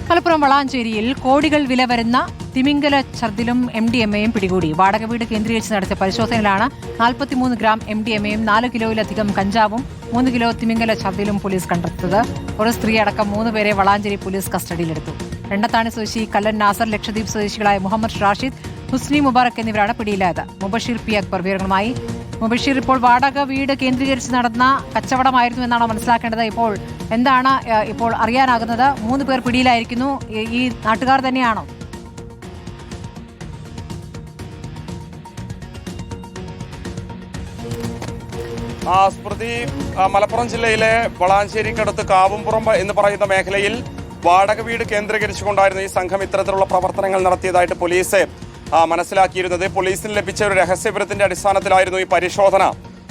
മലപ്പുറം വളാഞ്ചേരിയിൽ കോടികൾ വില വരുന്ന തിമിംഗല ഛർദിലും MDMA-യും പിടികൂടി. വാടക വീട് കേന്ദ്രീകരിച്ച് നടത്തിയ പരിശോധനയിലാണ് 43 ഗ്രാം MDMA-യും 4 കിലോയിലധികം കഞ്ചാവും 3 കിലോ തിമിംഗല ഛർദിലും പോലീസ് കണ്ടെടുത്തത്. ഒരു സ്ത്രീ അടക്കം 3 പേരെ വളാഞ്ചേരി പോലീസ് കസ്റ്റഡിയിലെടുത്തു. രണ്ടത്താണി സ്വദേശി കല്ലൻ നാസർ, ലക്ഷദ്വീപ് സ്വദേശികളായ മുഹമ്മദ് റാഷിദ്, ഹുസ്നി മുബാറക് എന്നിവരാണ് പിടിയിലായത്. മുബഷീർ P. അക്ബർ വിവരങ്ങളുമായി. മുബഷീർ, ഇപ്പോൾ വാടക വീട് കേന്ദ്രീകരിച്ച് നടന്ന കച്ചവടമായിരുന്നു എന്നാണ് മനസ്സിലാക്കേണ്ടത്. ഇപ്പോൾ എന്താണ് ഇപ്പോൾ അറിയാനാകുന്നത്? 3 പേർ പിടിയിലായിരിക്കുന്നു. ഈ നാട്ടുകാർ തന്നെയാണോ? സ്മൃതി, മലപ്പുറം ജില്ലയിലെ വളാഞ്ചേരിക്കടുത്ത് കാവുംപുറം എന്ന് പറയുന്ന മേഖലയിൽ വാടക വീട് കേന്ദ്രീകരിച്ചുകൊണ്ടായിരുന്നു ഈ സംഘം ഇത്തരത്തിലുള്ള പ്രവർത്തനങ്ങൾ നടത്തിയതായിട്ട് പോലീസ് മനസ്സിലാക്കിയിരുന്നത്. പോലീസിന് ലഭിച്ച ഒരു രഹസ്യവിവരത്തിന്റെ അടിസ്ഥാനത്തിലായിരുന്നു ഈ പരിശോധന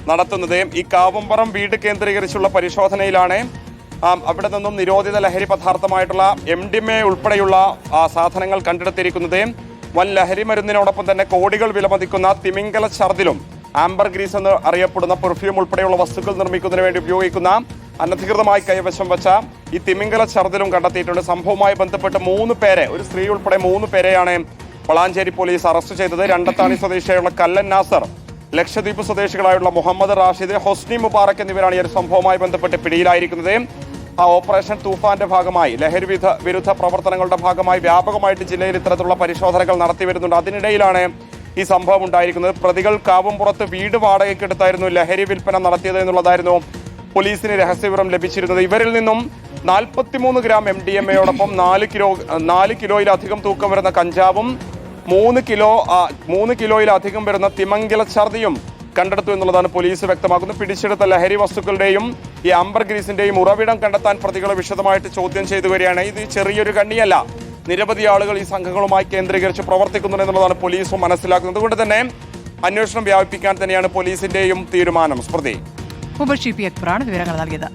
നടത്തുന്നത്. ഈ കാവുംപുറം വീട് കേന്ദ്രീകരിച്ചുള്ള പരിശോധനയിലാണ് അവിടെ നിന്നും നിരോധിത ലഹരി പദാർത്ഥമായിട്ടുള്ള MDMA ഉൾപ്പെടെയുള്ള സാധനങ്ങൾ കണ്ടെടുത്തിരിക്കുന്നത്. വൻ ലഹരി മരുന്നിനോടൊപ്പം തന്നെ കോടികൾ വിലമതിക്കുന്ന തിമിംഗല ഛർദിലും ആംബർ ഗ്രീസ് എന്ന് അറിയപ്പെടുന്ന പെർഫ്യൂം ഉൾപ്പെടെയുള്ള വസ്തുക്കൾ നിർമ്മിക്കുന്നതിന് വേണ്ടി ഉപയോഗിക്കുന്ന അനധികൃതമായി കൈവശം വെച്ച ഈ തിമിംഗല ഛർദിലും കണ്ടെത്തിയിട്ടുണ്ട്. സംഭവവുമായി ബന്ധപ്പെട്ട് 3 പേരെ, ഒരു സ്ത്രീ ഉൾപ്പെടെ 3 പേരെയാണ് വളാഞ്ചേരി പോലീസ് അറസ്റ്റ് ചെയ്തത്. രണ്ടത്താണി സ്വദേശിയായുള്ള കല്ലൻ നാസർ, ലക്ഷദ്വീപ് സ്വദേശികളായുള്ള മുഹമ്മദ് റാഷിദ്, ഹുസ്നി മുബാറക് എന്നിവരാണ് ഈ ഒരു സംഭവവുമായി ബന്ധപ്പെട്ട് പിടിയിലായിരിക്കുന്നത്. ഓപ്പറേഷൻ തൂഫാന്റെ ഭാഗമായി, ലഹരി വിരുദ്ധ പ്രവർത്തനങ്ങളുടെ ഭാഗമായി വ്യാപകമായിട്ട് ജില്ലയിൽ ഇത്തരത്തിലുള്ള പരിശോധനകൾ നടത്തി വരുന്നുണ്ട്. അതിനിടയിലാണ് ഈ സംഭവം ഉണ്ടായിരിക്കുന്നത്. പ്രതികൾ കാവുംപുറത്ത് വീട് വാടകയ്ക്കെടുത്തായിരുന്നു ലഹരി വിൽപ്പന നടത്തിയത് എന്നുള്ളതായിരുന്നു പോലീസിന് രഹസ്യവിവരം ലഭിച്ചിരുന്നത്. ഇവരിൽ നിന്നും 43 ഗ്രാം MDMA-യോടൊപ്പം 4 കിലോയിലധികം തൂക്കം വരുന്ന കഞ്ചാവും 3 കിലോയിലധികം വരുന്ന തിമിംഗല ഛർദിയും കണ്ടെടുത്തു എന്നുള്ളതാണ് പോലീസ് വ്യക്തമാക്കുന്നത്. പിടിച്ചെടുത്ത ലഹരി വസ്തുക്കളുടെയും ഈ ആംബർ ഗ്രീസിന്റെയും ഉറവിടം കണ്ടെത്താൻ പ്രതികളെ വിശദമായിട്ട് ചോദ്യം ചെയ്തു വരികയാണ്. ഇത് ചെറിയൊരു കണ്ണിയല്ല, നിരവധി ആളുകൾ ഈ സംഘങ്ങളുമായി കേന്ദ്രീകരിച്ച് പ്രവർത്തിക്കുന്നു എന്നുള്ളതാണ് പോലീസും മനസ്സിലാക്കുന്നത്. അതുകൊണ്ട് തന്നെ അന്വേഷണം വ്യാപിപ്പിക്കാൻ തന്നെയാണ് പോലീസിന്റെയും തീരുമാനം. സ്മൃതി, മുബഷീർ P. അക്ബറാണ് വിവരങ്ങൾ നൽകിയത്.